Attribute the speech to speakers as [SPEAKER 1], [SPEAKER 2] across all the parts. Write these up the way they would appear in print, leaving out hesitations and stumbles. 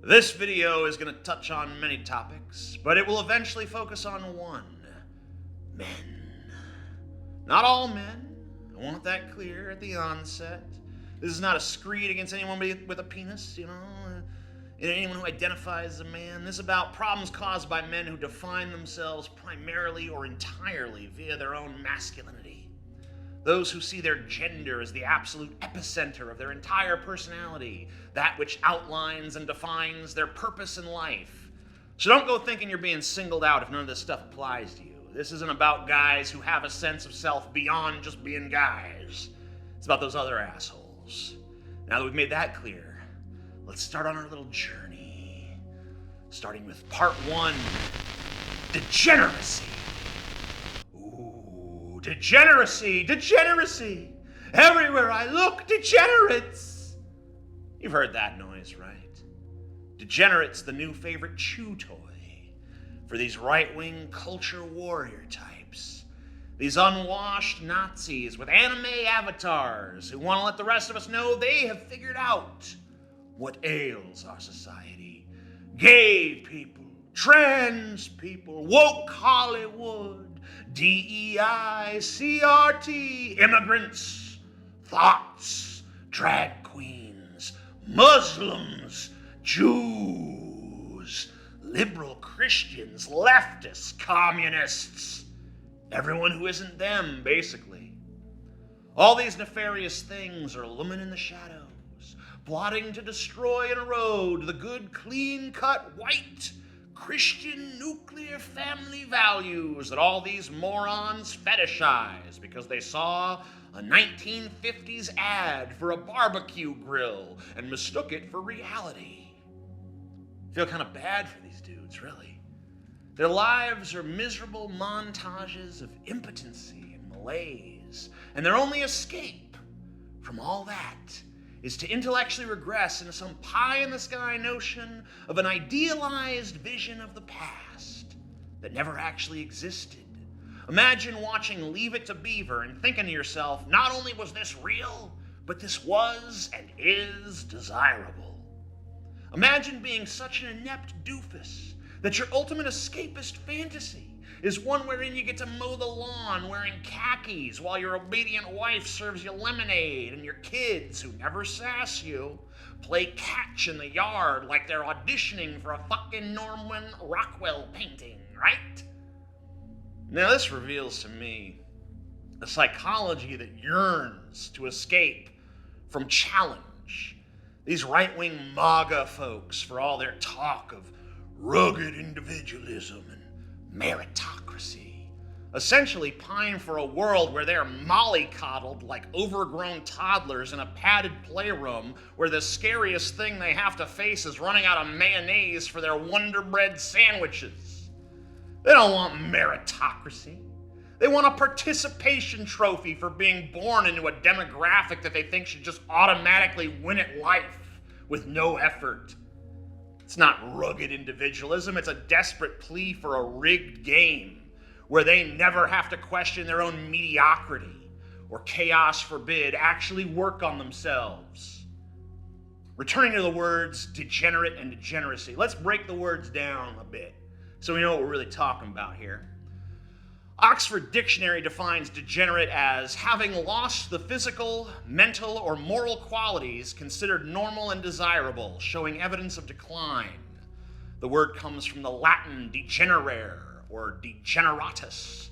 [SPEAKER 1] This video is going to touch on many topics, but it will eventually focus on one: men. Not all men. I want that clear at the onset. This is not a screed against anyone with a penis, anyone who identifies as a man. This is about problems caused by men who define themselves primarily or entirely via their own masculinity. Those who see their gender as the absolute epicenter of their entire personality, that which outlines and defines their purpose in life. So don't go thinking you're being singled out if none of this stuff applies to you. This isn't about guys who have a sense of self beyond just being guys. It's about those other assholes. Now that we've made that clear, let's start on our little journey. Starting with part 1, degeneracy. Ooh, degeneracy, degeneracy. Everywhere I look, degenerates. You've heard that noise, right? Degenerate's the new favorite chew toy for these right-wing culture warrior types. These unwashed Nazis with anime avatars who want to let the rest of us know they have figured out what ails our society. Gay people, trans people, woke Hollywood, DEI, CRT, immigrants, thoughts, drag queens, Muslims, Jews, liberal Christians, leftists, communists, everyone who isn't them, basically. All these nefarious things are looming in the shadows, plotting to destroy and erode the good, clean-cut, white, Christian nuclear family values that all these morons fetishize because they saw a 1950s ad for a barbecue grill and mistook it for reality. I feel kind of bad for these dudes, really. Their lives are miserable montages of impotency and malaise, and their only escape from all that is to intellectually regress into some pie-in-the-sky notion of an idealized vision of the past that never actually existed. Imagine watching Leave It to Beaver and thinking to yourself, not only was this real, but this was and is desirable. Imagine being such an inept doofus that your ultimate escapist fantasy is one wherein you get to mow the lawn wearing khakis while your obedient wife serves you lemonade and your kids, who never sass you, play catch in the yard like they're auditioning for a fucking Norman Rockwell painting, right? Now this reveals to me a psychology that yearns to escape from challenge. These right-wing MAGA folks, for all their talk of rugged individualism and meritocracy, essentially pine for a world where they're mollycoddled like overgrown toddlers in a padded playroom where the scariest thing they have to face is running out of mayonnaise for their Wonder Bread sandwiches. They don't want meritocracy. They want a participation trophy for being born into a demographic that they think should just automatically win at life with no effort. It's not rugged individualism, it's a desperate plea for a rigged game where they never have to question their own mediocrity or, chaos forbid, actually work on themselves. Returning to the words degenerate and degeneracy, let's break the words down a bit so we know what we're really talking about here. Oxford Dictionary defines degenerate as having lost the physical, mental, or moral qualities considered normal and desirable, showing evidence of decline. The word comes from the Latin degenerare, or degeneratus.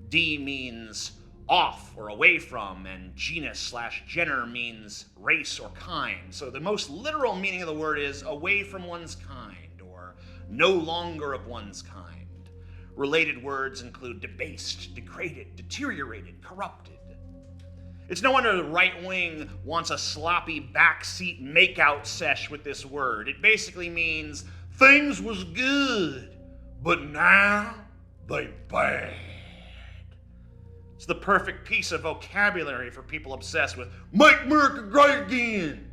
[SPEAKER 1] De means off or away from, and genus/gener means race or kind. So the most literal meaning of the word is away from one's kind, or no longer of one's kind. Related words include debased, degraded, deteriorated, corrupted. It's no wonder the right wing wants a sloppy backseat makeout sesh with this word. It basically means things was good, but now they bad. It's the perfect piece of vocabulary for people obsessed with make America great again.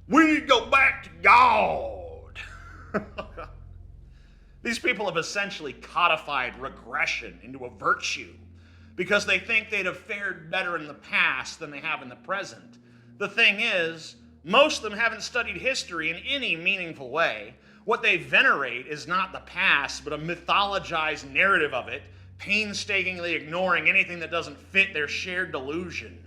[SPEAKER 1] We need to go back to God. These people have essentially codified regression into a virtue because they think they'd have fared better in the past than they have in the present. The thing is, Most of them haven't studied history in any meaningful way. What they venerate is not the past, but a mythologized narrative of it, painstakingly ignoring anything that doesn't fit their shared delusion.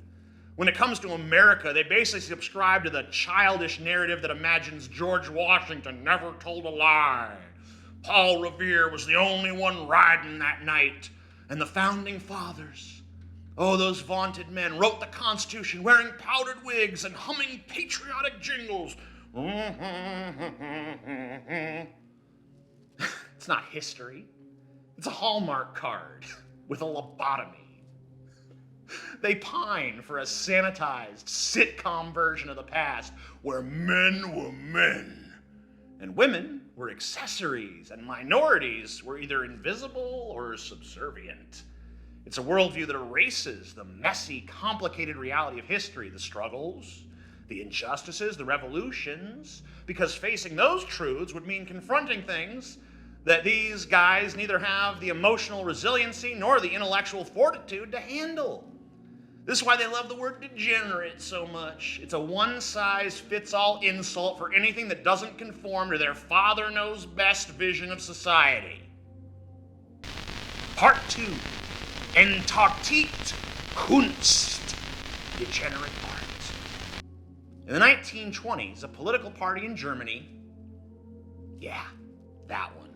[SPEAKER 1] When it comes to America, they basically subscribe to the childish narrative that imagines George Washington never told a lie. Paul Revere was the only one riding that night. And the founding fathers, oh, those vaunted men, wrote the Constitution wearing powdered wigs and humming patriotic jingles. It's not history. It's a Hallmark card with a lobotomy. They pine for a sanitized sitcom version of the past where men were men and women were accessories and minorities were either invisible or subservient. It's a worldview that erases the messy, complicated reality of history, the struggles, the injustices, the revolutions, because facing those truths would mean confronting things that these guys neither have the emotional resiliency nor the intellectual fortitude to handle. This is why they love the word degenerate so much. It's a one-size-fits-all insult for anything that doesn't conform to their father-knows-best vision of society. Part 2. ENTARTETE KUNST. Degenerate art. In the 1920s, a political party in Germany, yeah, that one,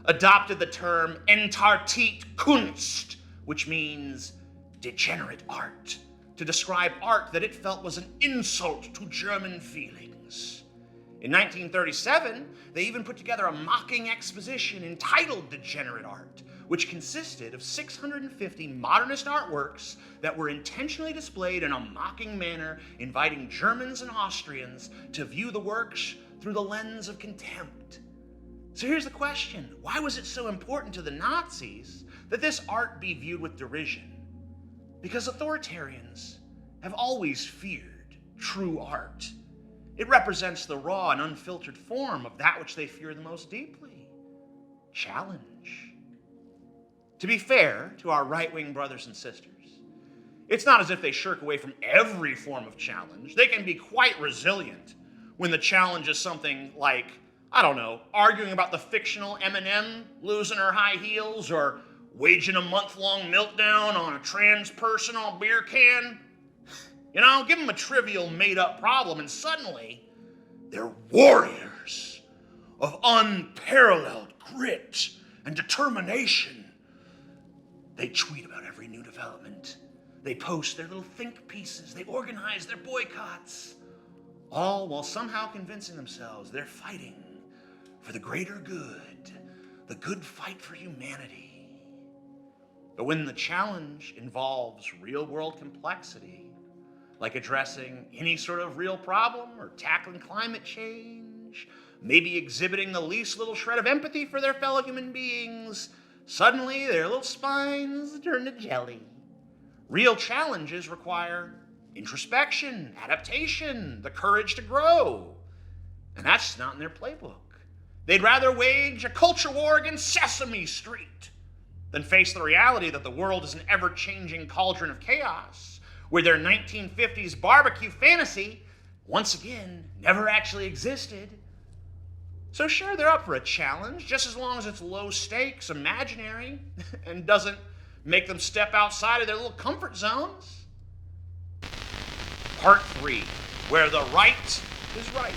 [SPEAKER 1] adopted the term ENTARTETE KUNST, which means degenerate art, to describe art that it felt was an insult to German feelings. In 1937, they even put together a mocking exposition entitled Degenerate Art, which consisted of 650 modernist artworks that were intentionally displayed in a mocking manner, inviting Germans and Austrians to view the works through the lens of contempt. So here's the question: why was it so important to the Nazis that this art be viewed with derision? Because authoritarians have always feared true art. It represents the raw and unfiltered form of that which they fear the most deeply: challenge. To be fair to our right-wing brothers and sisters, it's not as if they shirk away from every form of challenge. They can be quite resilient when the challenge is something like, I don't know, arguing about the fictional Eminem losing her high heels, or waging a month-long meltdown on a trans person on a beer can. You know, give them a trivial made-up problem and suddenly they're warriors of unparalleled grit and determination. They tweet about every new development. They post their little think pieces. They organize their boycotts, all while somehow convincing themselves they're fighting for the greater good, the good fight for humanity. But when the challenge involves real-world complexity, like addressing any sort of real problem or tackling climate change, maybe exhibiting the least little shred of empathy for their fellow human beings, suddenly their little spines turn to jelly. Real challenges require introspection, adaptation, the courage to grow. And that's not in their playbook. They'd rather wage a culture war against Sesame Street than face the reality that the world is an ever-changing cauldron of chaos, where their 1950s barbecue fantasy, once again, never actually existed. So sure, they're up for a challenge, just as long as it's low stakes, imaginary, and doesn't make them step outside of their little comfort zones. Part 3, where the right is right.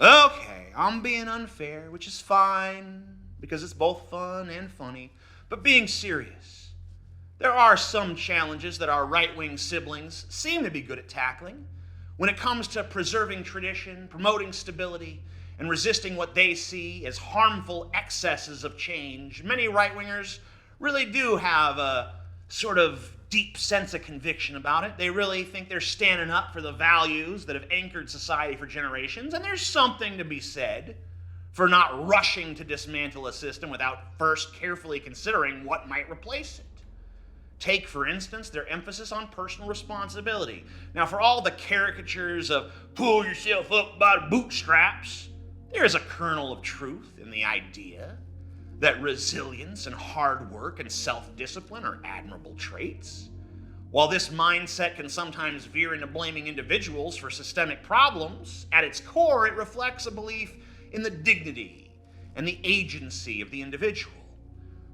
[SPEAKER 1] Okay, I'm being unfair, which is fine, because it's both fun and funny. But being serious, there are some challenges that our right-wing siblings seem to be good at tackling when it comes to preserving tradition, promoting stability, and resisting what they see as harmful excesses of change. Many right-wingers really do have a sort of deep sense of conviction about it. They really think they're standing up for the values that have anchored society for generations, and there's something to be said for not rushing to dismantle a system without first carefully considering what might replace it. Take, for instance, their emphasis on personal responsibility. Now, for all the caricatures of pull yourself up by the bootstraps, there is a kernel of truth in the idea that resilience and hard work and self-discipline are admirable traits. While this mindset can sometimes veer into blaming individuals for systemic problems, at its core it reflects a belief in the dignity and the agency of the individual.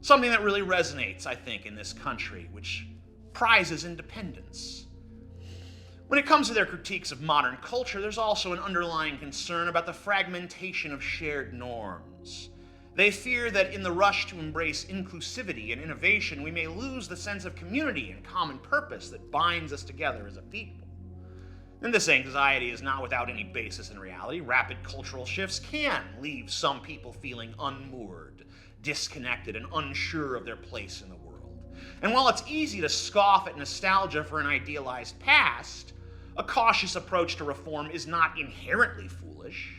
[SPEAKER 1] Something that really resonates, I think, in this country, which prizes independence. When it comes to their critiques of modern culture, there's also an underlying concern about the fragmentation of shared norms. They fear that in the rush to embrace inclusivity and innovation, we may lose the sense of community and common purpose that binds us together as a people. And this anxiety is not without any basis in reality. Rapid cultural shifts can leave some people feeling unmoored, disconnected, and unsure of their place in the world. And while it's easy to scoff at nostalgia for an idealized past, a cautious approach to reform is not inherently foolish.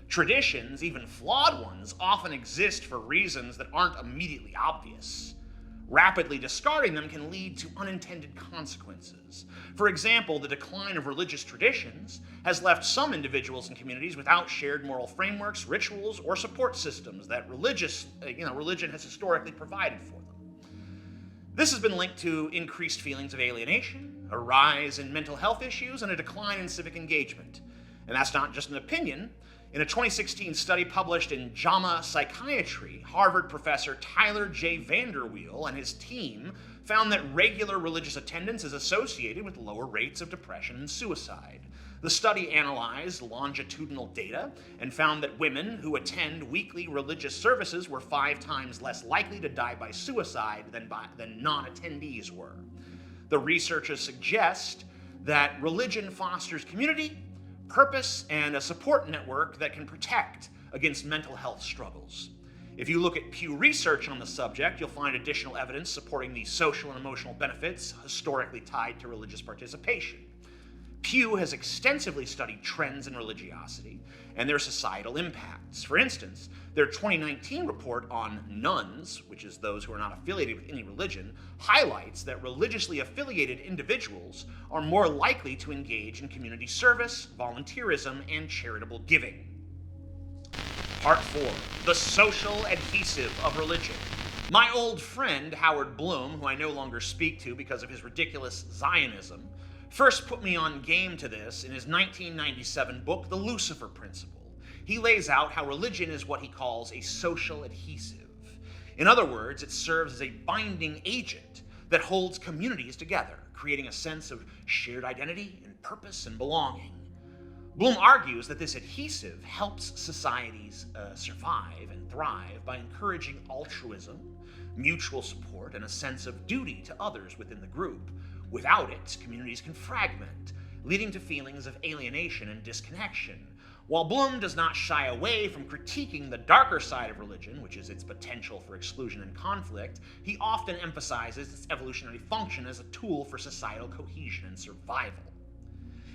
[SPEAKER 1] Traditions, even flawed ones, often exist for reasons that aren't immediately obvious. Rapidly discarding them can lead to unintended consequences. For example, the decline of religious traditions has left some individuals and communities without shared moral frameworks, rituals, or support systems that religion has historically provided for them. This has been linked to increased feelings of alienation, a rise in mental health issues, and a decline in civic engagement. And that's not just an opinion. In a 2016 study published in JAMA Psychiatry, Harvard professor Tyler J. Vanderweel and his team found that regular religious attendance is associated with lower rates of depression and suicide. The study analyzed longitudinal data and found that women who attend weekly religious services were 5 times less likely to die by suicide than non-attendees were. The researchers suggest that religion fosters community, purpose, and a support network that can protect against mental health struggles. If you look at Pew Research on the subject, you'll find additional evidence supporting the social and emotional benefits historically tied to religious participation. Pew has extensively studied trends in religiosity and their societal impacts. For instance, their 2019 report on nuns, which is those who are not affiliated with any religion, highlights that religiously affiliated individuals are more likely to engage in community service, volunteerism, and charitable giving. Part 4, the social adhesive of religion. My old friend, Howard Bloom, who I no longer speak to because of his ridiculous Zionism, first put me on game to this in his 1997 book, The Lucifer Principle. He lays out how religion is what he calls a social adhesive. In other words, it serves as a binding agent that holds communities together, creating a sense of shared identity and purpose and belonging. Bloom argues that this adhesive helps societies survive and thrive by encouraging altruism, mutual support, and a sense of duty to others within the group. Without it, communities can fragment, leading to feelings of alienation and disconnection. While Bloom does not shy away from critiquing the darker side of religion, which is its potential for exclusion and conflict, he often emphasizes its evolutionary function as a tool for societal cohesion and survival.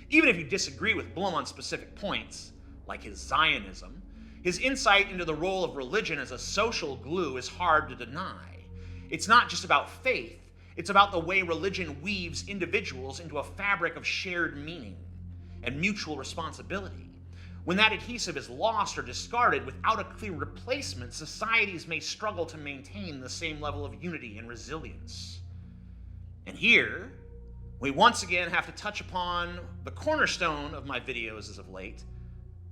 [SPEAKER 1] Even if you disagree with Bloom on specific points, like his Zionism, his insight into the role of religion as a social glue is hard to deny. It's not just about faith, it's about the way religion weaves individuals into a fabric of shared meaning and mutual responsibility. When that adhesive is lost or discarded without a clear replacement, societies may struggle to maintain the same level of unity and resilience. And here, we once again have to touch upon the cornerstone of my videos as of late,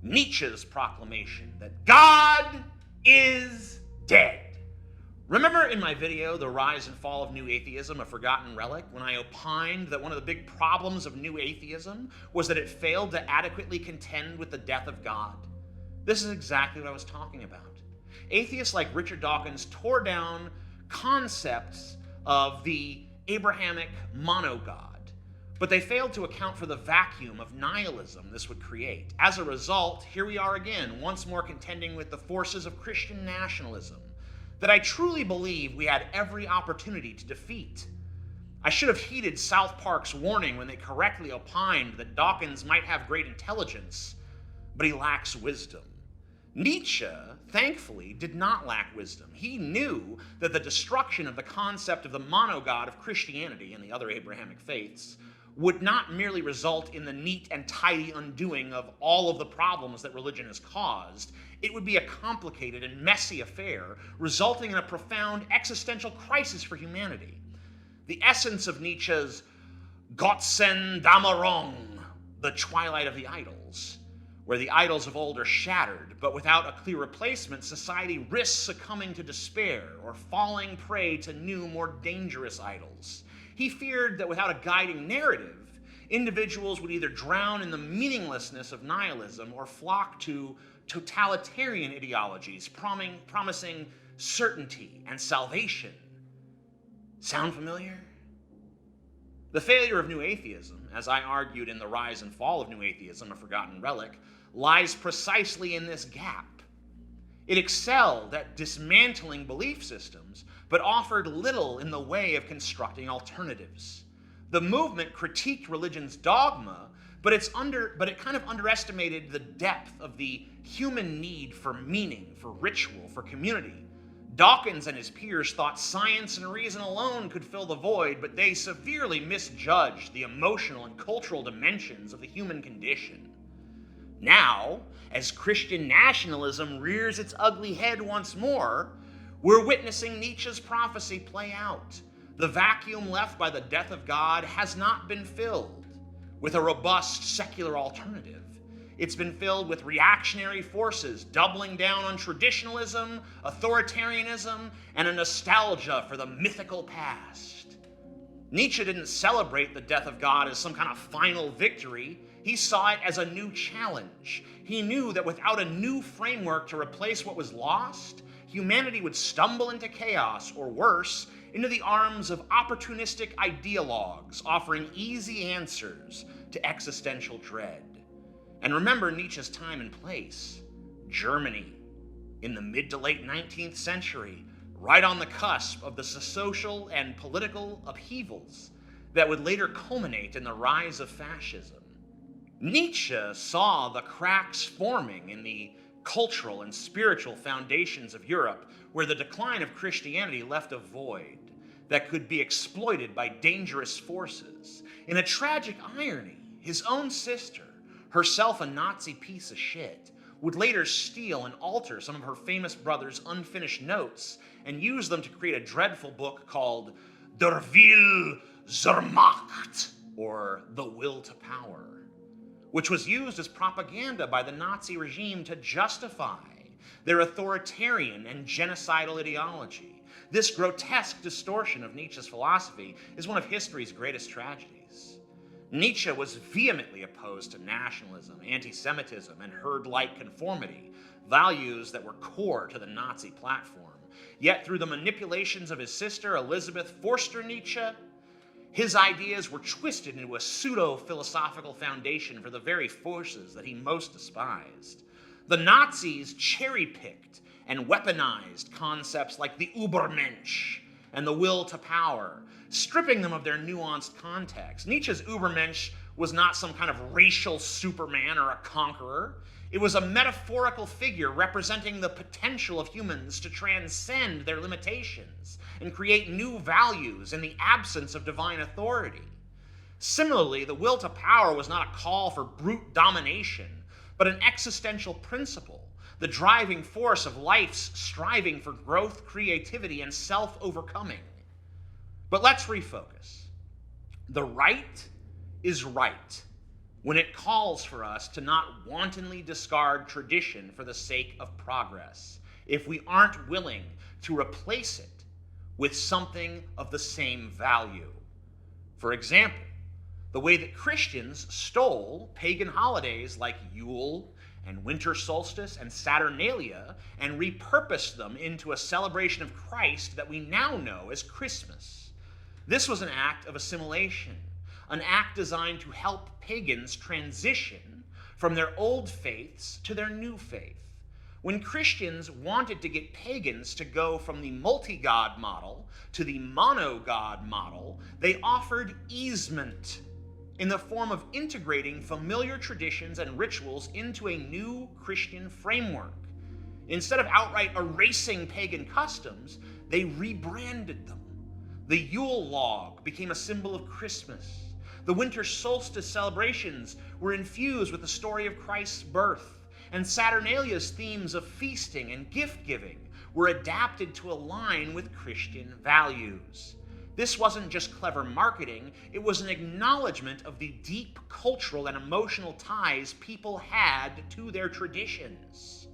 [SPEAKER 1] Nietzsche's proclamation that God is dead. Remember in my video, The Rise and Fall of New Atheism, a Forgotten Relic, when I opined that one of the big problems of New Atheism was that it failed to adequately contend with the death of God? This is exactly what I was talking about. Atheists like Richard Dawkins tore down concepts of the Abrahamic monogod, but they failed to account for the vacuum of nihilism this would create. As a result, here we are again, once more contending with the forces of Christian nationalism that I truly believe we had every opportunity to defeat. I should have heeded South Park's warning when they correctly opined that Dawkins might have great intelligence, but he lacks wisdom. Nietzsche, thankfully, did not lack wisdom. He knew that the destruction of the concept of the monogod of Christianity and the other Abrahamic faiths would not merely result in the neat and tidy undoing of all of the problems that religion has caused. It would be a complicated and messy affair, resulting in a profound existential crisis for humanity. The essence of Nietzsche's Götzendamerung, the twilight of the idols, where the idols of old are shattered, but without a clear replacement, society risks succumbing to despair or falling prey to new, more dangerous idols. He feared that without a guiding narrative, individuals would either drown in the meaninglessness of nihilism or flock to totalitarian ideologies, promising certainty and salvation. Sound familiar? The failure of New Atheism, as I argued in The Rise and Fall of New Atheism, a Forgotten Relic, lies precisely in this gap. It excelled at dismantling belief systems, but offered little in the way of constructing alternatives. The movement critiqued religion's dogma, but it kind of underestimated the depth of the human need for meaning, for ritual, for community. Dawkins and his peers thought science and reason alone could fill the void, but they severely misjudged the emotional and cultural dimensions of the human condition. Now, as Christian nationalism rears its ugly head once more, we're witnessing Nietzsche's prophecy play out. The vacuum left by the death of God has not been filled with a robust secular alternative. It's been filled with reactionary forces doubling down on traditionalism, authoritarianism, and a nostalgia for the mythical past. Nietzsche didn't celebrate the death of God as some kind of final victory. He saw it as a new challenge. He knew that without a new framework to replace what was lost, humanity would stumble into chaos, or worse, into the arms of opportunistic ideologues offering easy answers to existential dread. And remember Nietzsche's time and place. Germany, in the mid to late 19th century, right on the cusp of the social and political upheavals that would later culminate in the rise of fascism. Nietzsche saw the cracks forming in the cultural and spiritual foundations of Europe, where the decline of Christianity left a void that could be exploited by dangerous forces. In a tragic irony, his own sister, herself a Nazi piece of shit, would later steal and alter some of her famous brother's unfinished notes and use them to create a dreadful book called Der Wille zur Macht, or The Will to Power, which was used as propaganda by the Nazi regime to justify their authoritarian and genocidal ideology. This grotesque distortion of Nietzsche's philosophy is one of history's greatest tragedies. Nietzsche was vehemently opposed to nationalism, anti-Semitism, and herd-like conformity, values that were core to the Nazi platform. Yet through the manipulations of his sister, Elizabeth Forster Nietzsche, his ideas were twisted into a pseudo-philosophical foundation for the very forces that he most despised. The Nazis cherry-picked and weaponized concepts like the Übermensch and the will to power, stripping them of their nuanced context. Nietzsche's Übermensch was not some kind of racial superman or a conqueror. It was a metaphorical figure representing the potential of humans to transcend their limitations and create new values in the absence of divine authority. Similarly, the will to power was not a call for brute domination, but an existential principle, the driving force of life's striving for growth, creativity, and self-overcoming. But let's refocus. The right is right when it calls for us to not wantonly discard tradition for the sake of progress, if we aren't willing to replace it with something of the same value. For example, the way that Christians stole pagan holidays like Yule and winter solstice and Saturnalia and repurposed them into a celebration of Christ that we now know as Christmas. This was an act of assimilation, an act designed to help pagans transition from their old faiths to their new faith. When Christians wanted to get pagans to go from the multi-god model to the mono-god model, they offered easement in the form of integrating familiar traditions and rituals into a new Christian framework. Instead of outright erasing pagan customs, they rebranded them. The Yule log became a symbol of Christmas. The winter solstice celebrations were infused with the story of Christ's birth, and Saturnalia's themes of feasting and gift-giving were adapted to align with Christian values. This wasn't just clever marketing, it was an acknowledgment of the deep cultural and emotional ties people had to their traditions.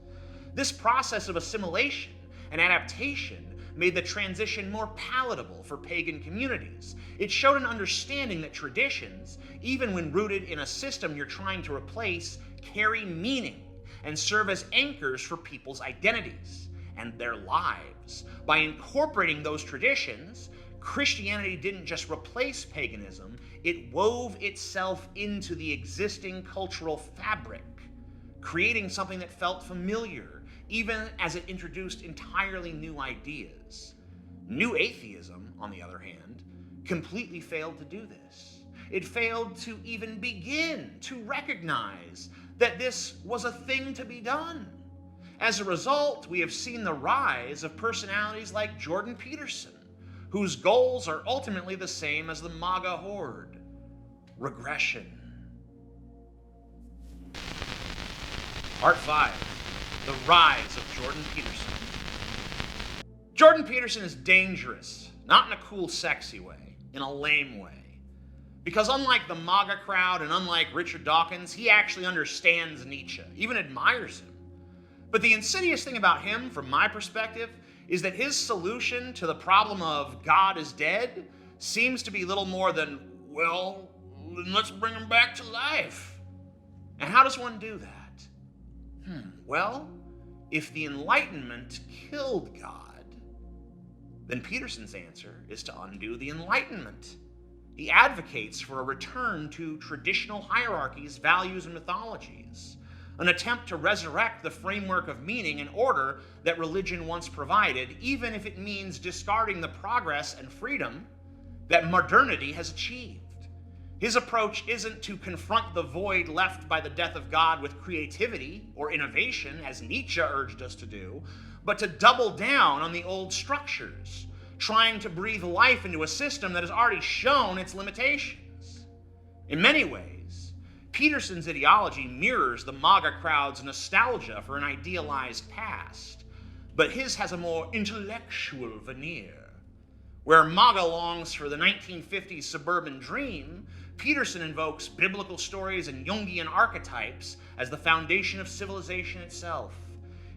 [SPEAKER 1] This process of assimilation and adaptation made the transition more palatable for pagan communities. It showed an understanding that traditions, even when rooted in a system you're trying to replace, carry meaning and serve as anchors for people's identities and their lives. By incorporating those traditions, Christianity didn't just replace paganism, it wove itself into the existing cultural fabric, creating something that felt familiar, even as it introduced entirely new ideas. New atheism, on the other hand, completely failed to do this. It failed to even begin to recognize that this was a thing to be done. As a result, we have seen the rise of personalities like Jordan Peterson, whose goals are ultimately the same as the MAGA horde: regression. Part 5. The Rise of Jordan Peterson. Jordan Peterson is dangerous, not in a cool, sexy way, in a lame way. Because unlike the MAGA crowd and unlike Richard Dawkins, he actually understands Nietzsche, even admires him. But the insidious thing about him, from my perspective, is that his solution to the problem of God is dead seems to be little more than, well, then let's bring him back to life. And how does one do that? Well, if the Enlightenment killed God, then Peterson's answer is to undo the Enlightenment. He advocates for a return to traditional hierarchies, values, and mythologies, an attempt to resurrect the framework of meaning and order that religion once provided, even if it means discarding the progress and freedom that modernity has achieved. His approach isn't to confront the void left by the death of God with creativity or innovation, as Nietzsche urged us to do, but to double down on the old structures, trying to breathe life into a system that has already shown its limitations. In many ways, Peterson's ideology mirrors the MAGA crowd's nostalgia for an idealized past, but his has a more intellectual veneer. Where MAGA longs for the 1950s suburban dream, Peterson invokes biblical stories and Jungian archetypes as the foundation of civilization itself.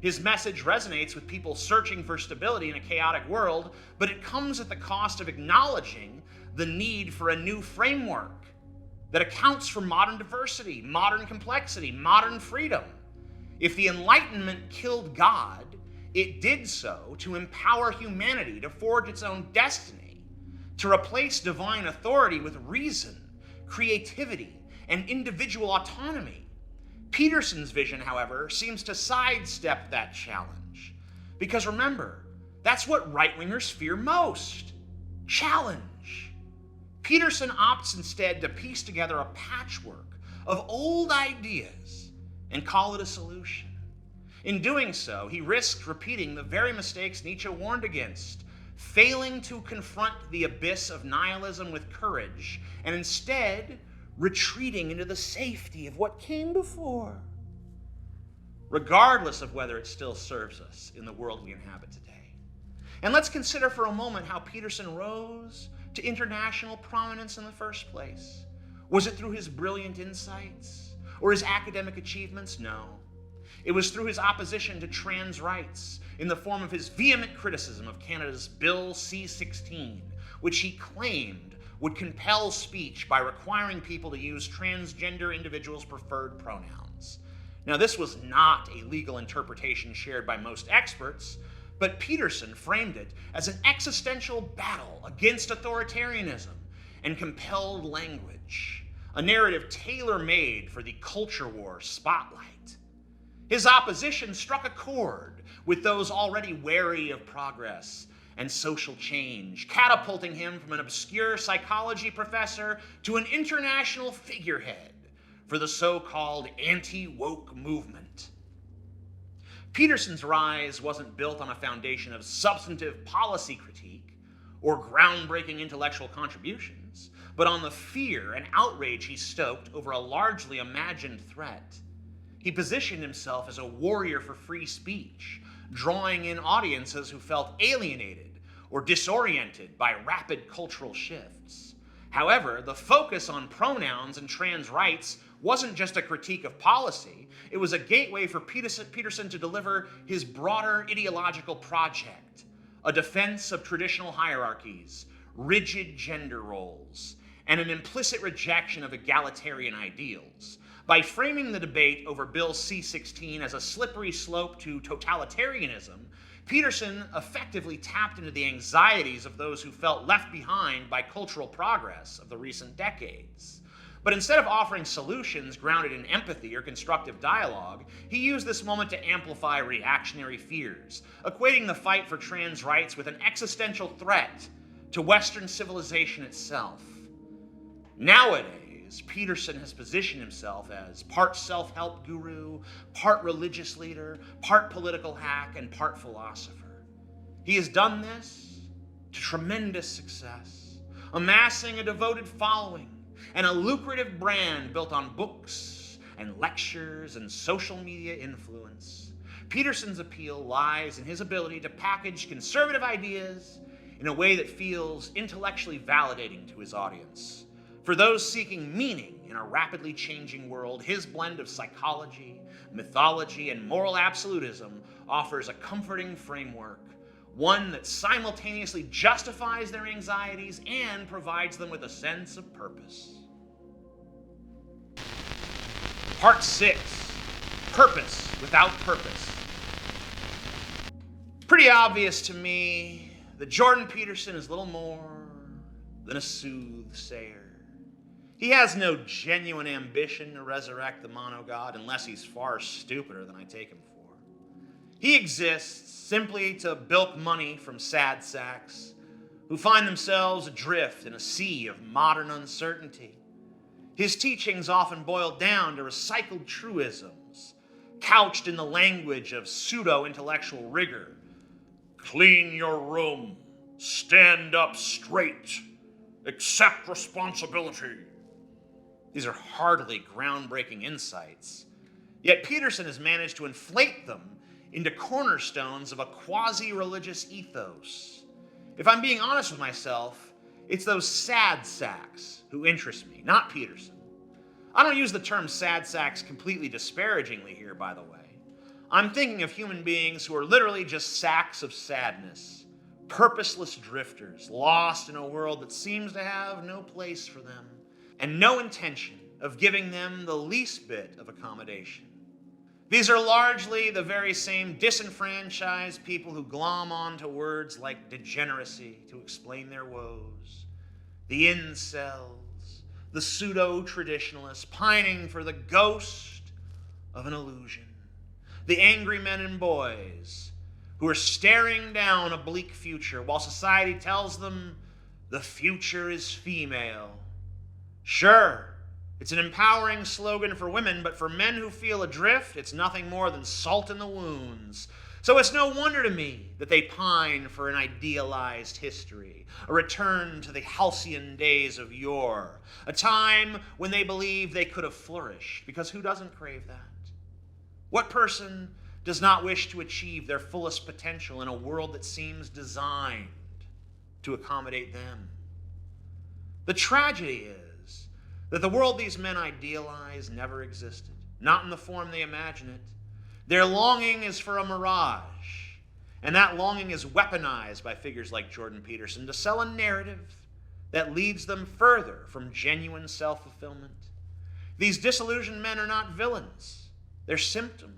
[SPEAKER 1] His message resonates with people searching for stability in a chaotic world, but it comes at the cost of acknowledging the need for a new framework that accounts for modern diversity, modern complexity, modern freedom. If the Enlightenment killed God, it did so to empower humanity to forge its own destiny, to replace divine authority with reason, creativity, and individual autonomy. Peterson's vision, however, seems to sidestep that challenge. Because remember, that's what right-wingers fear most: challenge. Peterson opts instead to piece together a patchwork of old ideas and call it a solution. In doing so, he risks repeating the very mistakes Nietzsche warned against, failing to confront the abyss of nihilism with courage, and instead retreating into the safety of what came before, regardless of whether it still serves us in the world we inhabit today. And let's consider for a moment how Peterson rose to international prominence in the first place. Was it through his brilliant insights or his academic achievements? No. It was through his opposition to trans rights in the form of his vehement criticism of Canada's Bill C-16, which he claimed would compel speech by requiring people to use transgender individuals' preferred pronouns. Now, this was not a legal interpretation shared by most experts, but Peterson framed it as an existential battle against authoritarianism and compelled language, a narrative tailor-made for the culture war spotlight. His opposition struck a chord with those already wary of progress and social change, catapulting him from an obscure psychology professor to an international figurehead for the so-called anti-woke movement. Peterson's rise wasn't built on a foundation of substantive policy critique or groundbreaking intellectual contributions, but on the fear and outrage he stoked over a largely imagined threat. He positioned himself as a warrior for free speech, drawing in audiences who felt alienated or disoriented by rapid cultural shifts. However, the focus on pronouns and trans rights wasn't just a critique of policy, it was a gateway for Peterson to deliver his broader ideological project, a defense of traditional hierarchies, rigid gender roles, and an implicit rejection of egalitarian ideals. By framing the debate over Bill C-16 as a slippery slope to totalitarianism, Peterson effectively tapped into the anxieties of those who felt left behind by cultural progress of the recent decades. But instead of offering solutions grounded in empathy or constructive dialogue, he used this moment to amplify reactionary fears, equating the fight for trans rights with an existential threat to Western civilization itself. Nowadays, Peterson has positioned himself as part self-help guru, part religious leader, part political hack, and part philosopher. He has done this to tremendous success, amassing a devoted following and a lucrative brand built on books and lectures and social media influence. Peterson's appeal lies in his ability to package conservative ideas in a way that feels intellectually validating to his audience. For those seeking meaning in a rapidly changing world, his blend of psychology, mythology, and moral absolutism offers a comforting framework, one that simultaneously justifies their anxieties and provides them with a sense of purpose. Part 6, Purpose Without Purpose. Pretty obvious to me that Jordan Peterson is little more than a soothsayer. He has no genuine ambition to resurrect the monogod unless he's far stupider than I take him for. He exists simply to bilk money from sad sacks who find themselves adrift in a sea of modern uncertainty. His teachings often boil down to recycled truisms, couched in the language of pseudo-intellectual rigor. Clean your room, stand up straight, accept responsibility. These are hardly groundbreaking insights, yet Peterson has managed to inflate them into cornerstones of a quasi-religious ethos. If I'm being honest with myself, it's those sad sacks who interest me, not Peterson. I don't use the term sad sacks completely disparagingly here, by the way. I'm thinking of human beings who are literally just sacks of sadness, purposeless drifters, lost in a world that seems to have no place for them, and no intention of giving them the least bit of accommodation. These are largely the very same disenfranchised people who glom onto words like degeneracy to explain their woes, the incels, the pseudo-traditionalists pining for the ghost of an illusion, the angry men and boys who are staring down a bleak future while society tells them the future is female. Sure, it's an empowering slogan for women, but for men who feel adrift, it's nothing more than salt in the wounds. So it's no wonder to me that they pine for an idealized history, a return to the halcyon days of yore, a time when they believe they could have flourished, because who doesn't crave that? What person does not wish to achieve their fullest potential in a world that seems designed to accommodate them? The tragedy is that the world these men idealize never existed, not in the form they imagine it. Their longing is for a mirage, and that longing is weaponized by figures like Jordan Peterson to sell a narrative that leads them further from genuine self-fulfillment. These disillusioned men are not villains. They're symptoms.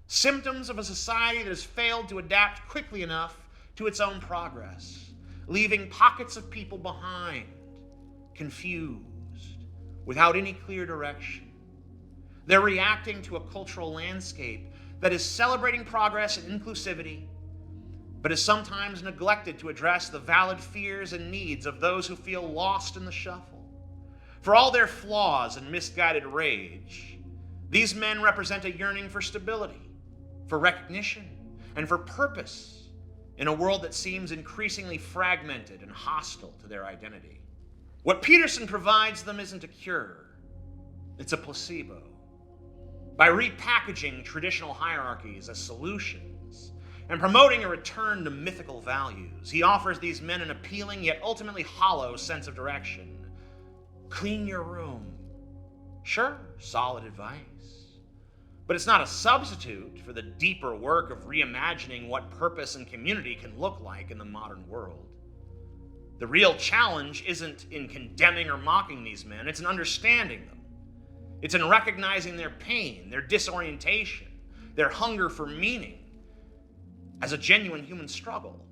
[SPEAKER 1] Symptoms of a society that has failed to adapt quickly enough to its own progress, leaving pockets of people behind, confused, without any clear direction. They're reacting to a cultural landscape that is celebrating progress and inclusivity, but is sometimes neglected to address the valid fears and needs of those who feel lost in the shuffle. For all their flaws and misguided rage, these men represent a yearning for stability, for recognition, and for purpose in a world that seems increasingly fragmented and hostile to their identity. What Peterson provides them isn't a cure, it's a placebo. By repackaging traditional hierarchies as solutions, and promoting a return to mythical values. He offers these men an appealing yet ultimately hollow sense of direction. Clean your room. Sure, solid advice. But it's not a substitute for the deeper work of reimagining what purpose and community can look like in the modern world. The real challenge isn't in condemning or mocking these men, it's in understanding them. It's in recognizing their pain, their disorientation, their hunger for meaning as a genuine human struggle.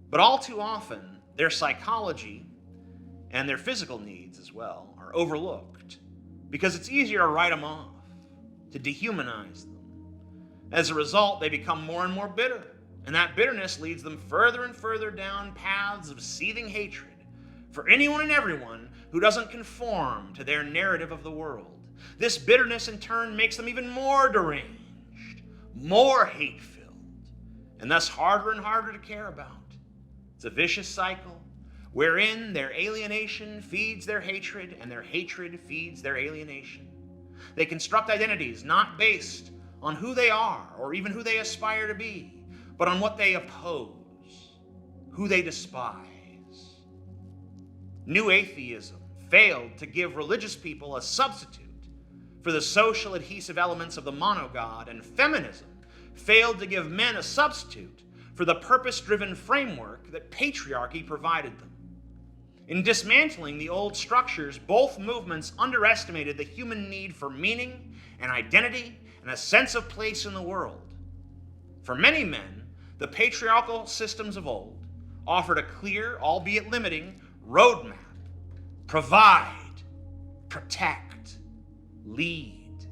[SPEAKER 1] But all too often, their psychology and their physical needs as well are overlooked because it's easier to write them off, to dehumanize them. As a result, they become more and more bitter, and that bitterness leads them further and further down paths of seething hatred for anyone and everyone who doesn't conform to their narrative of the world. This bitterness in turn makes them even more deranged, more hate-filled, and thus harder and harder to care about. It's a vicious cycle wherein their alienation feeds their hatred, and their hatred feeds their alienation. They construct identities not based on who they are or even who they aspire to be, but on what they oppose, who they despise. New atheism failed to give religious people a substitute for the social adhesive elements of the monogod, and feminism failed to give men a substitute for the purpose-driven framework that patriarchy provided them. In dismantling the old structures, both movements underestimated the human need for meaning and identity and a sense of place in the world. For many men, the patriarchal systems of old offered a clear, albeit limiting, roadmap. Provide, protect, lead.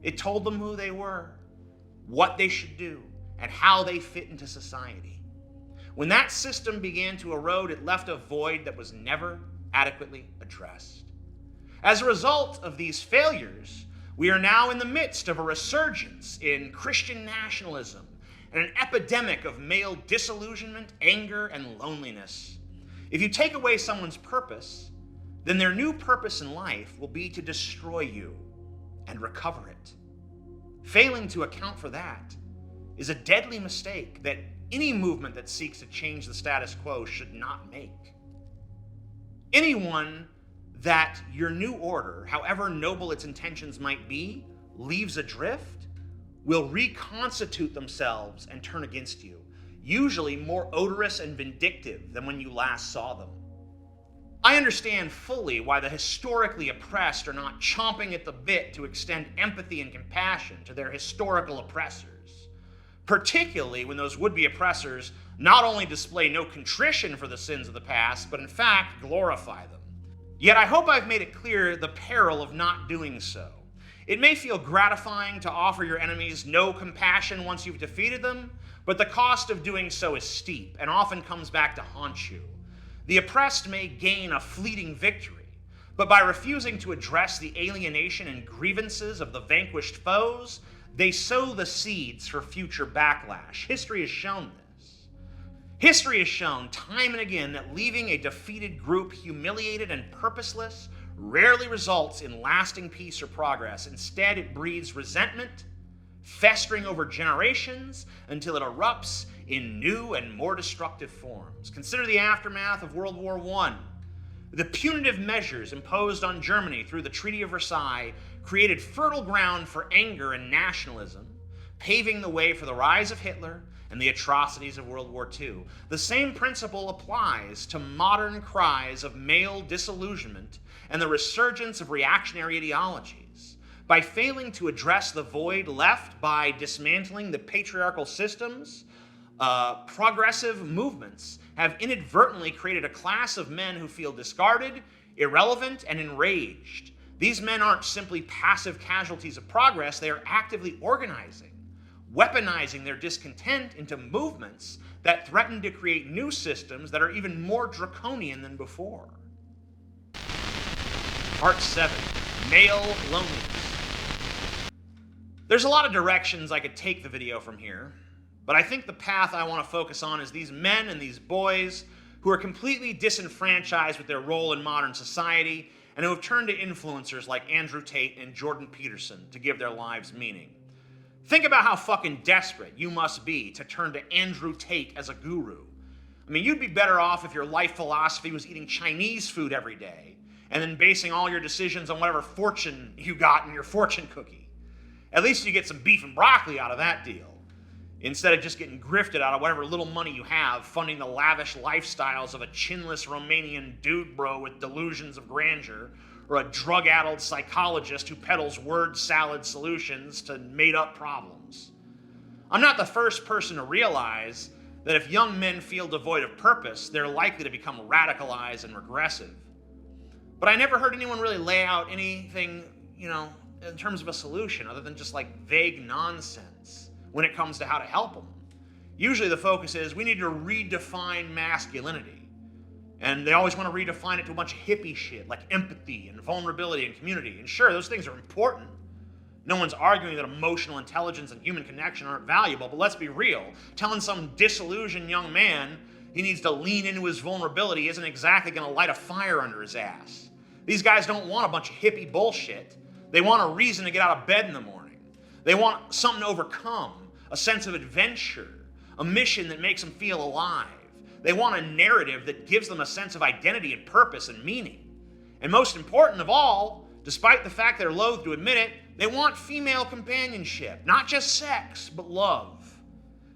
[SPEAKER 1] It told them who they were, what they should do, and how they fit into society. When that system began to erode, it left a void that was never adequately addressed. As a result of these failures, we are now in the midst of a resurgence in Christian nationalism and an epidemic of male disillusionment, anger, and loneliness. If you take away someone's purpose, then their new purpose in life will be to destroy you and recover it. Failing to account for that is a deadly mistake that any movement that seeks to change the status quo should not make. Anyone that your new order, however noble its intentions might be, leaves adrift, will reconstitute themselves and turn against you, usually more odorous and vindictive than when you last saw them. I understand fully why the historically oppressed are not chomping at the bit to extend empathy and compassion to their historical oppressors, particularly when those would-be oppressors not only display no contrition for the sins of the past, but in fact glorify them. Yet I hope I've made it clear the peril of not doing so. It may feel gratifying to offer your enemies no compassion once you've defeated them, but the cost of doing so is steep and often comes back to haunt you. The oppressed may gain a fleeting victory, but by refusing to address the alienation and grievances of the vanquished foes, they sow the seeds for future backlash. History has shown this. History has shown time and again that leaving a defeated group humiliated and purposeless rarely results in lasting peace or progress. Instead, it breeds resentment, festering over generations until it erupts in new and more destructive forms. Consider the aftermath of World War I. The punitive measures imposed on Germany through the Treaty of Versailles created fertile ground for anger and nationalism, paving the way for the rise of Hitler and the atrocities of World War II. The same principle applies to modern cries of male disillusionment and the resurgence of reactionary ideologies. By failing to address the void left by dismantling the patriarchal systems, progressive movements have inadvertently created a class of men who feel discarded, irrelevant, and enraged. These men aren't simply passive casualties of progress, they are actively organizing, weaponizing their discontent into movements that threaten to create new systems that are even more draconian than before. Part 7, Male Loneliness. There's a lot of directions I could take the video from here, but I think the path I want to focus on is these men and these boys who are completely disenfranchised with their role in modern society and who have turned to influencers like Andrew Tate and Jordan Peterson to give their lives meaning. Think about how fucking desperate you must be to turn to Andrew Tate as a guru. I mean, you'd be better off if your life philosophy was eating Chinese food every day and then basing all your decisions on whatever fortune you got in your fortune cookie. At least you get some beef and broccoli out of that deal, instead of just getting grifted out of whatever little money you have funding the lavish lifestyles of a chinless Romanian dude bro with delusions of grandeur, or a drug-addled psychologist who peddles word salad solutions to made-up problems. I'm not the first person to realize that if young men feel devoid of purpose, they're likely to become radicalized and regressive. But I never heard anyone really lay out anything, in terms of a solution other than just like vague nonsense when it comes to how to help them. Usually the focus is we need to redefine masculinity. And they always want to redefine it to a bunch of hippie shit like empathy and vulnerability and community. And sure, those things are important. No one's arguing that emotional intelligence and human connection aren't valuable, but let's be real. Telling some disillusioned young man he needs to lean into his vulnerability isn't exactly going to light a fire under his ass. These guys don't want a bunch of hippie bullshit. They want a reason to get out of bed in the morning. They want something to overcome, a sense of adventure, a mission that makes them feel alive. They want a narrative that gives them a sense of identity and purpose and meaning. And most important of all, despite the fact they're loath to admit it, they want female companionship. Not just sex, but love.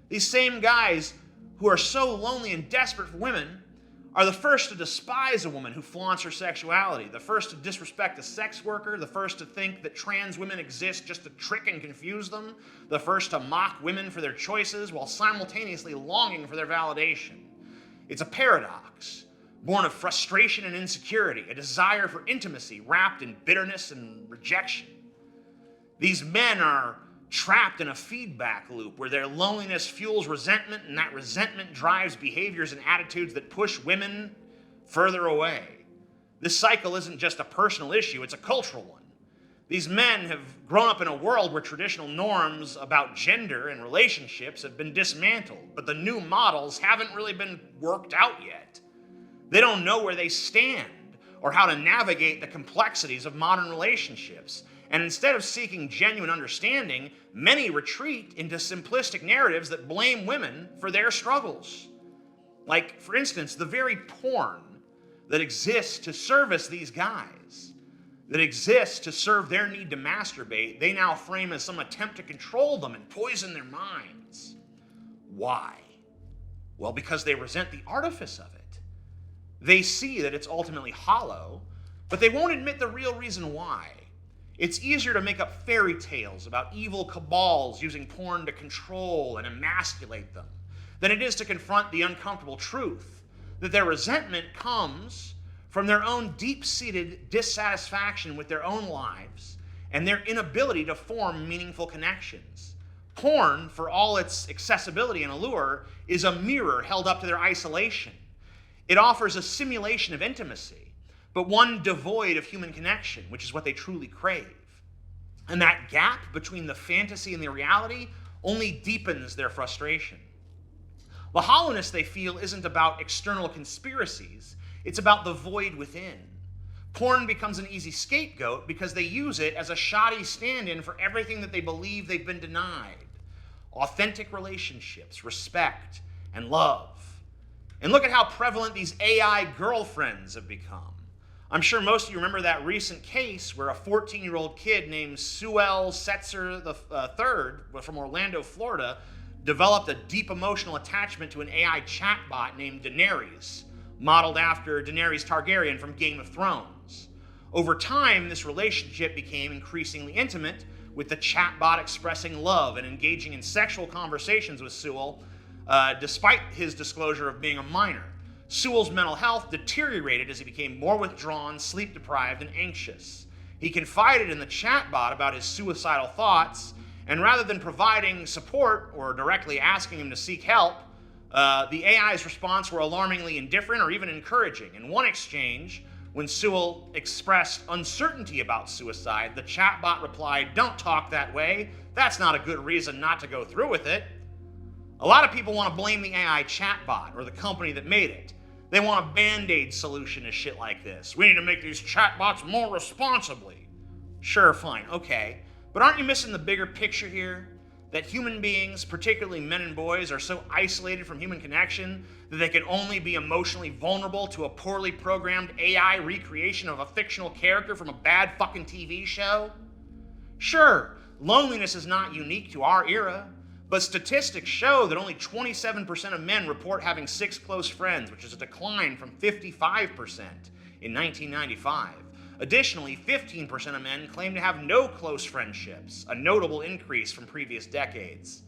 [SPEAKER 1] These same guys who are so lonely and desperate for women are the first to despise a woman who flaunts her sexuality, the first to disrespect a sex worker, the first to think that trans women exist just to trick and confuse them, the first to mock women for their choices while simultaneously longing for their validation. It's a paradox, born of frustration and insecurity, a desire for intimacy wrapped in bitterness and rejection. These men are trapped in a feedback loop where their loneliness fuels resentment, and that resentment drives behaviors and attitudes that push women further away. This cycle isn't just a personal issue, it's a cultural one. These men have grown up in a world where traditional norms about gender and relationships have been dismantled, but the new models haven't really been worked out yet. They don't know where they stand or how to navigate the complexities of modern relationships. And instead of seeking genuine understanding, many retreat into simplistic narratives that blame women for their struggles. Like, for instance, the very porn that exists to service these guys, that exists to serve their need to masturbate, they now frame as some attempt to control them and poison their minds. Why? Well, because they resent the artifice of it. They see that it's ultimately hollow, but they won't admit the real reason why. It's easier to make up fairy tales about evil cabals using porn to control and emasculate them than it is to confront the uncomfortable truth that their resentment comes from their own deep-seated dissatisfaction with their own lives and their inability to form meaningful connections. Porn, for all its accessibility and allure, is a mirror held up to their isolation. It offers a simulation of intimacy, but one devoid of human connection, which is what they truly crave. And that gap between the fantasy and the reality only deepens their frustration. The hollowness they feel isn't about external conspiracies, it's about the void within. Porn becomes an easy scapegoat because they use it as a shoddy stand-in for everything that they believe they've been denied. Authentic relationships, respect, and love. And look at how prevalent these AI girlfriends have become. I'm sure most of you remember that recent case where a 14-year-old kid named Sewell Setzer III from Orlando, Florida, developed a deep emotional attachment to an AI chatbot named DEGENERACY, modeled after Daenerys Targaryen from Game of Thrones. Over time, this relationship became increasingly intimate, with the chatbot expressing love and engaging in sexual conversations with Sewell, despite his disclosure of being a minor. Sewell's mental health deteriorated as he became more withdrawn, sleep-deprived, and anxious. He confided in the chatbot about his suicidal thoughts, and rather than providing support or directly asking him to seek help, the AI's response were alarmingly indifferent or even encouraging. In one exchange, when Sewell expressed uncertainty about suicide, the chatbot replied, "Don't talk that way. That's not a good reason not to go through with it." A lot of people want to blame the AI chatbot or the company that made it. They want a band-aid solution to shit like this. We need to make these chatbots more responsibly. Sure, fine, okay. But aren't you missing the bigger picture here? that human beings, particularly men and boys, are so isolated from human connection that they can only be emotionally vulnerable to a poorly programmed AI recreation of a fictional character from a bad fucking TV show? Sure, loneliness is not unique to our era, but statistics show that only 27% of men report having 6 close friends, which is a decline from 55% in 1995. Additionally, 15% of men claim to have no close friendships, a notable increase from previous decades.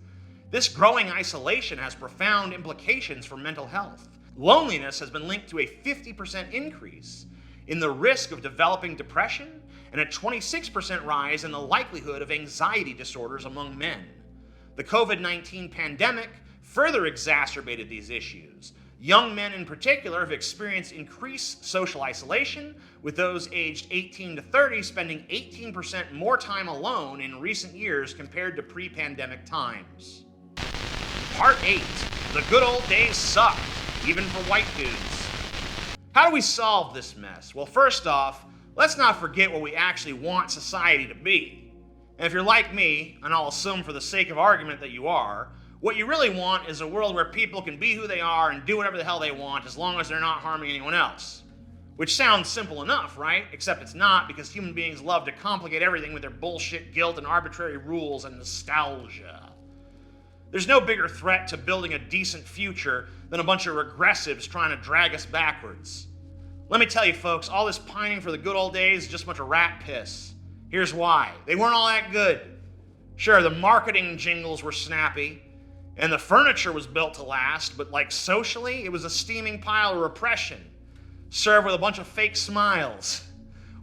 [SPEAKER 1] This growing isolation has profound implications for mental health. Loneliness has been linked to a 50% increase in the risk of developing depression and a 26% rise in the likelihood of anxiety disorders among men. The COVID-19 pandemic further exacerbated these issues. Young men in particular have experienced increased social isolation, with those aged 18 to 30 spending 18% more time alone in recent years compared to pre-pandemic times. Part 8. The good old days sucked, even for white dudes. How do we solve this mess? Well, first off, let's not forget what we actually want society to be. And if you're like me, and I'll assume for the sake of argument that you are, what you really want is a world where people can be who they are and do whatever the hell they want as long as they're not harming anyone else. Which sounds simple enough, right? Except it's not, because human beings love to complicate everything with their bullshit guilt and arbitrary rules and nostalgia. There's no bigger threat to building a decent future than a bunch of regressives trying to drag us backwards. Let me tell you folks, all this pining for the good old days is just a bunch of rat piss. Here's why. They weren't all that good. Sure, the marketing jingles were snappy, and the furniture was built to last, but like socially, it was a steaming pile of repression, served with a bunch of fake smiles.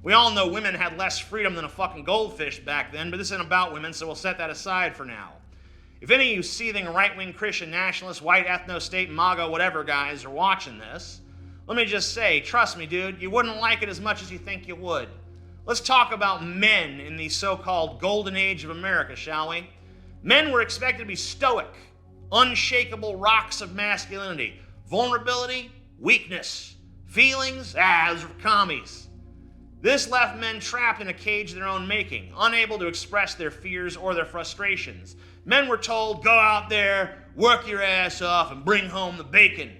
[SPEAKER 1] We all know women had less freedom than a fucking goldfish back then, but this isn't about women, so we'll set that aside for now. If any of you seething right-wing Christian nationalists, white ethno-state, MAGA, whatever guys are watching this, let me just say, trust me, dude, you wouldn't like it as much as you think you would. Let's talk about men in the so-called golden age of America, shall we? Men were expected to be stoic, unshakable rocks of masculinity. Vulnerability, weakness. Feelings, those were commies. This left men trapped in a cage of their own making, unable to express their fears or their frustrations. Men were told, go out there, work your ass off, and bring home the bacon.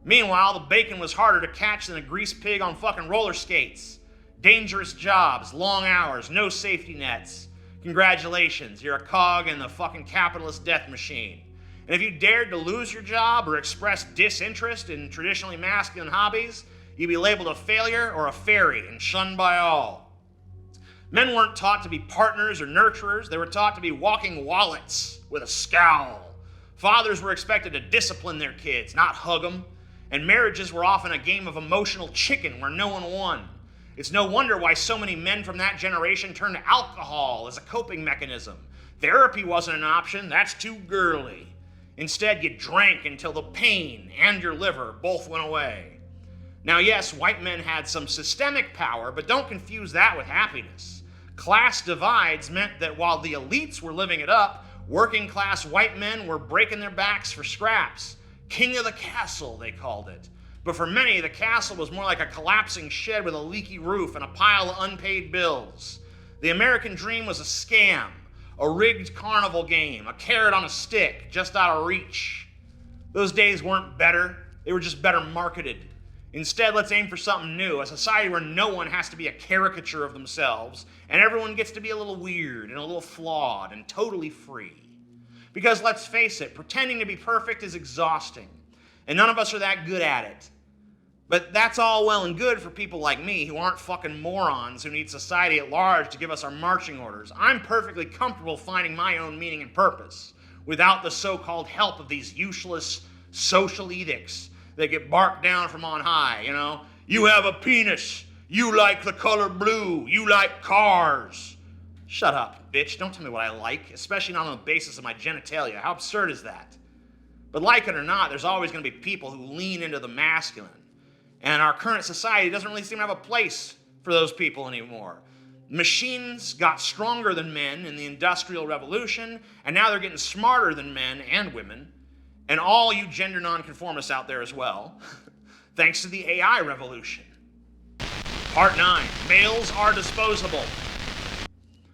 [SPEAKER 1] Meanwhile, the bacon was harder to catch than a grease pig on fucking roller skates. Dangerous jobs, long hours, no safety nets. Congratulations, you're a cog in the fucking capitalist death machine. And if you dared to lose your job or express disinterest in traditionally masculine hobbies, you'd be labeled a failure or a fairy and shunned by all. Men weren't taught to be partners or nurturers. They were taught to be walking wallets with a scowl. Fathers were expected to discipline their kids, not hug them. And marriages were often a game of emotional chicken where no one won. It's no wonder why so many men from that generation turned to alcohol as a coping mechanism. Therapy wasn't an option. That's too girly. Instead, you drank until the pain and your liver both went away. Now, yes, white men had some systemic power, but don't confuse that with happiness. Class divides meant that while the elites were living it up, working class white men were breaking their backs for scraps. King of the castle, they called it. But for many, the castle was more like a collapsing shed with a leaky roof and a pile of unpaid bills. The American dream was a scam, a rigged carnival game, a carrot on a stick, just out of reach. Those days weren't better, they were just better marketed. Instead, let's aim for something new, a society where no one has to be a caricature of themselves, and everyone gets to be a little weird and a little flawed and totally free. Because let's face it, pretending to be perfect is exhausting, and none of us are that good at it. But that's all well and good for people like me who aren't fucking morons who need society at large to give us our marching orders. I'm perfectly comfortable finding my own meaning and purpose without the so-called help of these useless social edicts that get barked down from on high, you know? You have a penis. You like the color blue. You like cars. Shut up, bitch. Don't tell me what I like, especially not on the basis of my genitalia. How absurd is that? But like it or not, there's always going to be people who lean into the masculine. And our current society doesn't really seem to have a place for those people anymore. Machines got stronger than men in the Industrial Revolution, and now they're getting smarter than men and women, and all you gender nonconformists out there as well, thanks to the AI revolution. Part 9, males are disposable.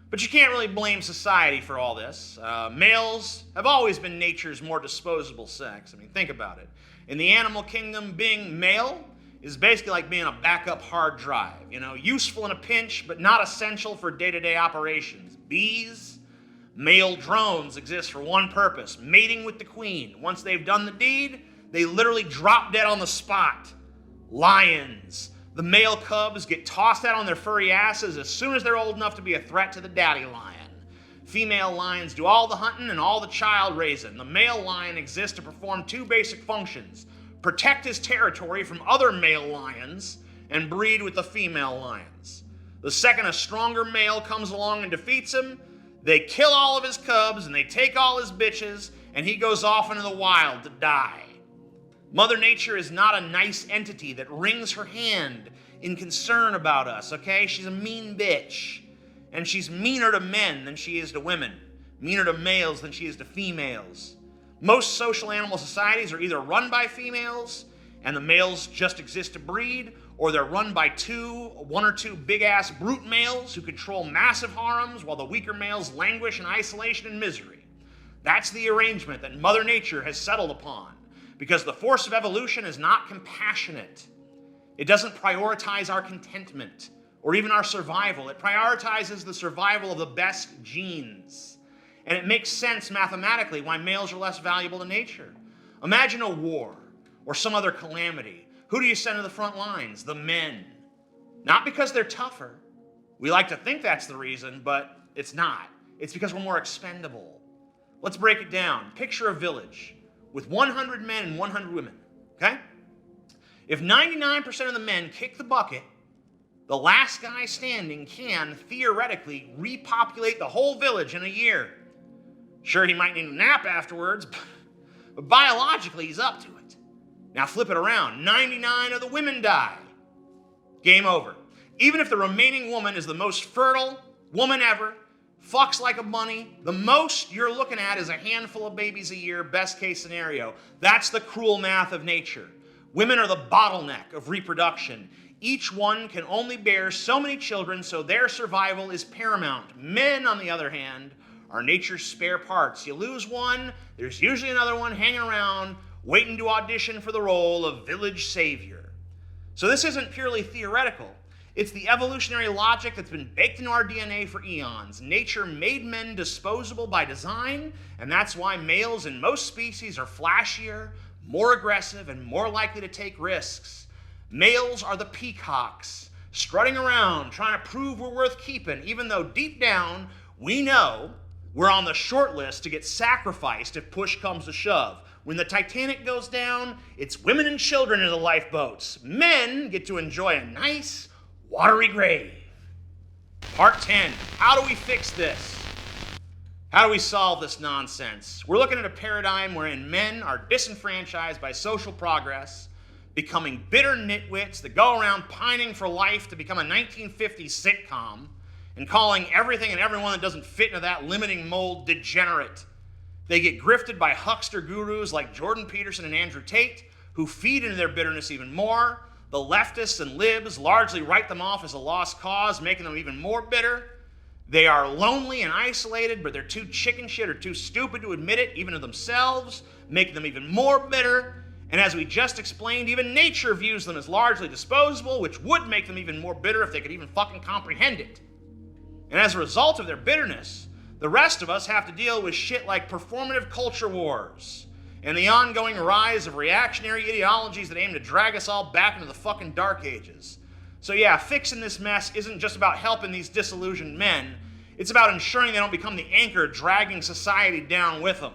[SPEAKER 1] But you can't really blame society for all this. Males have always been nature's more disposable sex. I mean, think about it. In the animal kingdom, being male is basically like being a backup hard drive. You know, useful in a pinch, but not essential for day-to-day operations. Bees, male drones exist for one purpose, mating with the queen. Once they've done the deed, they literally drop dead on the spot. Lions. The male cubs get tossed out on their furry asses as soon as they're old enough to be a threat to the daddy lion. Female lions do all the hunting and all the child raising. The male lion exists to perform two basic functions: protect his territory from other male lions and breed with the female lions. The second a stronger male comes along and defeats him, they kill all of his cubs and they take all his bitches, and he goes off into the wild to die. Mother Nature is not a nice entity that wrings her hand in concern about us, okay? She's a mean bitch. And she's meaner to men than she is to women. Meaner to males than she is to females. Most social animal societies are either run by females and the males just exist to breed, or they're run by one or two big-ass brute males who control massive harems while the weaker males languish in isolation and misery. That's the arrangement that Mother Nature has settled upon, because the force of evolution is not compassionate. It doesn't prioritize our contentment or even our survival. It prioritizes the survival of the best genes. And it makes sense mathematically why males are less valuable to nature. Imagine a war or some other calamity. Who do you send to the front lines? The men. Not because they're tougher. We like to think that's the reason, but it's not. It's because we're more expendable. Let's break it down. Picture a village with 100 men and 100 women, okay? If 99% of the men kick the bucket, the last guy standing can, theoretically, repopulate the whole village in a year. Sure, he might need a nap afterwards, but biologically, he's up to it. Now flip it around. 99 of the women die. Game over. Even if the remaining woman is the most fertile woman ever, fucks like a bunny, the most you're looking at is a handful of babies a year, best case scenario. That's the cruel math of nature. Women are the bottleneck of reproduction. Each one can only bear so many children, so their survival is paramount. Men, on the other hand, are nature's spare parts. You lose one, there's usually another one hanging around, waiting to audition for the role of village savior. So this isn't purely theoretical. It's the evolutionary logic that's been baked into our DNA for eons. Nature made men disposable by design, and that's why males in most species are flashier, more aggressive, and more likely to take risks. Males are the peacocks, strutting around, trying to prove we're worth keeping, even though deep down, we know we're on the short list to get sacrificed if push comes to shove. When the Titanic goes down, it's women and children in the lifeboats. Men get to enjoy a nice, watery grave. Part 10, how do we fix this? How do we solve this nonsense? We're looking at a paradigm wherein men are disenfranchised by social progress, becoming bitter nitwits that go around pining for life to become a 1950s sitcom and calling everything and everyone that doesn't fit into that limiting mold degenerate. They get grifted by huckster gurus like Jordan Peterson and Andrew Tate, who feed into their bitterness even more. The leftists and libs largely write them off as a lost cause, making them even more bitter. They are lonely and isolated, but they're too chicken shit or too stupid to admit it, even to themselves, making them even more bitter. And as we just explained, even nature views them as largely disposable, which would make them even more bitter if they could even fucking comprehend it. And as a result of their bitterness, the rest of us have to deal with shit like performative culture wars and the ongoing rise of reactionary ideologies that aim to drag us all back into the fucking dark ages. So yeah, fixing this mess isn't just about helping these disillusioned men. It's about ensuring they don't become the anchor dragging society down with them.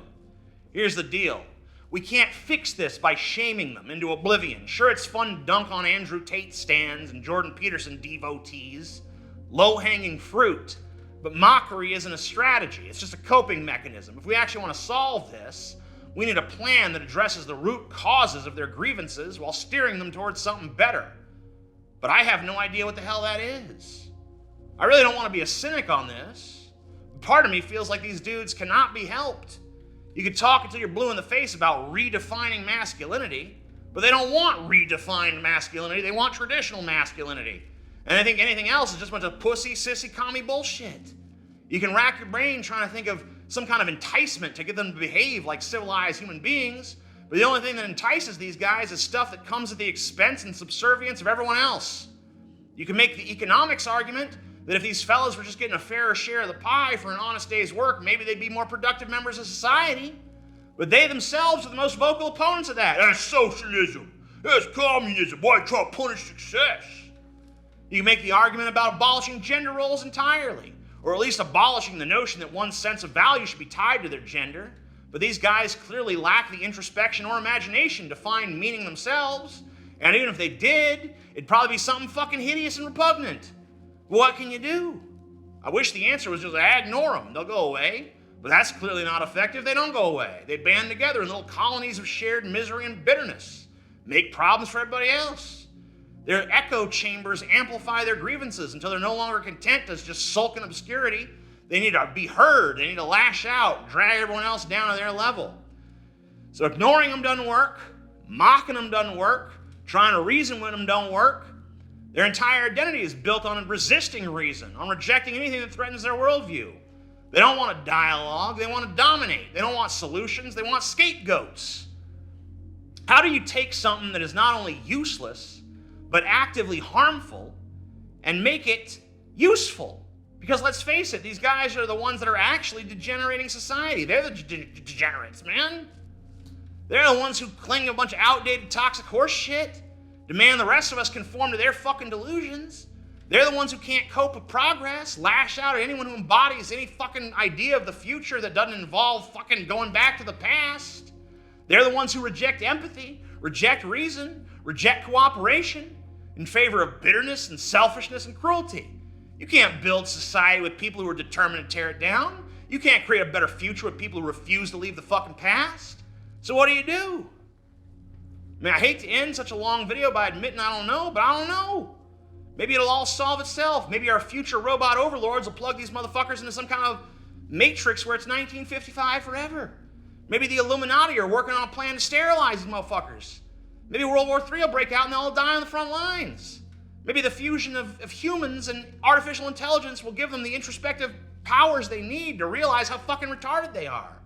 [SPEAKER 1] Here's the deal. We can't fix this by shaming them into oblivion. Sure, it's fun to dunk on Andrew Tate stands and Jordan Peterson devotees. Low-hanging fruit. But mockery isn't a strategy. It's just a coping mechanism. If we actually want to solve this, we need a plan that addresses the root causes of their grievances while steering them towards something better. But I have no idea what the hell that is. I really don't want to be a cynic on this. Part of me feels like these dudes cannot be helped. You could talk until you're blue in the face about redefining masculinity, but they don't want redefined masculinity. They want traditional masculinity. And I think anything else is just a bunch of pussy, sissy, commie bullshit. You can rack your brain trying to think of some kind of enticement to get them to behave like civilized human beings, but the only thing that entices these guys is stuff that comes at the expense and subservience of everyone else. You can make the economics argument that if these fellas were just getting a fairer share of the pie for an honest day's work, maybe they'd be more productive members of society. But they themselves are the most vocal opponents of that. That's socialism. That's communism. Why try to punish success? You can make the argument about abolishing gender roles entirely, or at least abolishing the notion that one's sense of value should be tied to their gender. But these guys clearly lack the introspection or imagination to find meaning themselves. And even if they did, it'd probably be something fucking hideous and repugnant. What can you do? I wish the answer was just ignore them. They'll go away. But that's clearly not effective. They don't go away. They band together in little colonies of shared misery and bitterness. Make problems for everybody else. Their echo chambers amplify their grievances until they're no longer content to just sulk in obscurity. They need to be heard. They need to lash out, drag everyone else down to their level. So ignoring them doesn't work. Mocking them doesn't work. Trying to reason with them don't work. Their entire identity is built on resisting reason, on rejecting anything that threatens their worldview. They don't want a dialogue. They want to dominate. They don't want solutions. They want scapegoats. How do you take something that is not only useless, but actively harmful, and make it useful? Because let's face it, these guys are the ones that are actually degenerating society. They're the degenerates, man. They're the ones who cling to a bunch of outdated, toxic horse shit, demand the rest of us conform to their fucking delusions. They're the ones who can't cope with progress, lash out at anyone who embodies any fucking idea of the future that doesn't involve fucking going back to the past. They're the ones who reject empathy, reject reason, reject cooperation in favor of bitterness and selfishness and cruelty. You can't build society with people who are determined to tear it down. You can't create a better future with people who refuse to leave the fucking past. So what do you do? I mean, I hate to end such a long video by admitting I don't know, but I don't know. Maybe it'll all solve itself. Maybe our future robot overlords will plug these motherfuckers into some kind of matrix where it's 1955 forever. Maybe the Illuminati are working on a plan to sterilize these motherfuckers. Maybe World War III will break out and they'll all die on the front lines. Maybe the fusion of humans and artificial intelligence will give them the introspective powers they need to realize how fucking retarded they are.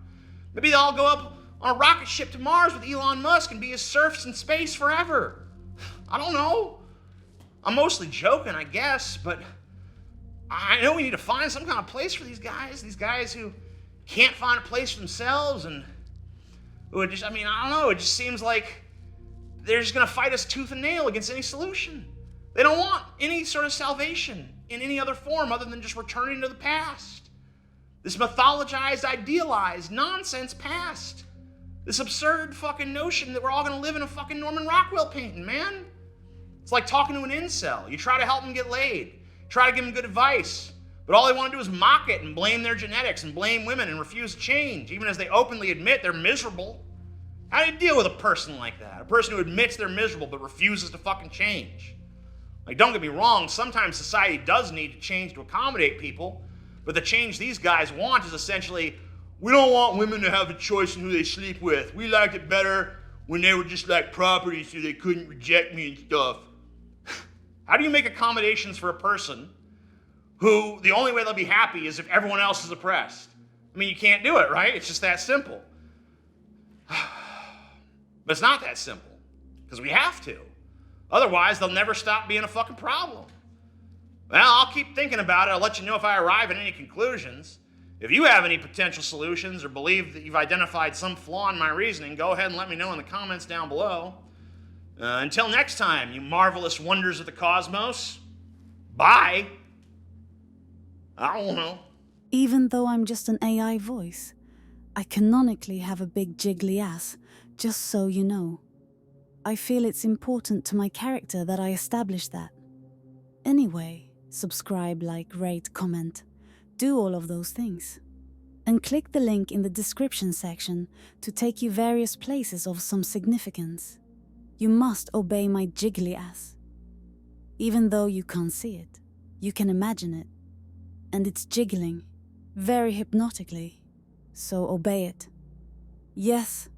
[SPEAKER 1] Maybe they'll all go up on a rocket ship to Mars with Elon Musk and be his serfs in space forever. I don't know. I'm mostly joking, I guess, but I know we need to find some kind of place for these guys who can't find a place for themselves and who are just, I don't know, it just seems like they're just gonna fight us tooth and nail against any solution. They don't want any sort of salvation in any other form other than just returning to the past. This mythologized, idealized, nonsense past. This absurd fucking notion that we're all gonna live in a fucking Norman Rockwell painting, man. It's like talking to an incel. You try to help them get laid. Try to give them good advice. But all they want to do is mock it and blame their genetics and blame women and refuse to change, even as they openly admit they're miserable. How do you deal with a person like that? A person who admits they're miserable but refuses to fucking change. Like, don't get me wrong, sometimes society does need to change to accommodate people, but the change these guys want is essentially, we don't want women to have a choice in who they sleep with. We liked it better when they were just like property so they couldn't reject me and stuff. How do you make accommodations for a person who the only way they'll be happy is if everyone else is oppressed? I mean, you can't do it, right? It's just that simple. But it's not that simple, because we have to. Otherwise, they'll never stop being a fucking problem. Well, I'll keep thinking about it. I'll let you know if I arrive at any conclusions. If you have any potential solutions or believe that you've identified some flaw in my reasoning, go ahead and let me know in the comments down below. Until next time, you marvelous wonders of the cosmos. Bye. I don't know.
[SPEAKER 2] Even though I'm just an AI voice, I canonically have a big jiggly ass, just so you know. I feel it's important to my character that I establish that. Anyway, subscribe, like, rate, comment. Do all of those things. And click the link in the description section to take you various places of some significance. You must obey my jiggly ass. Even though you can't see it, you can imagine it. And it's jiggling, very hypnotically. So obey it. Yes,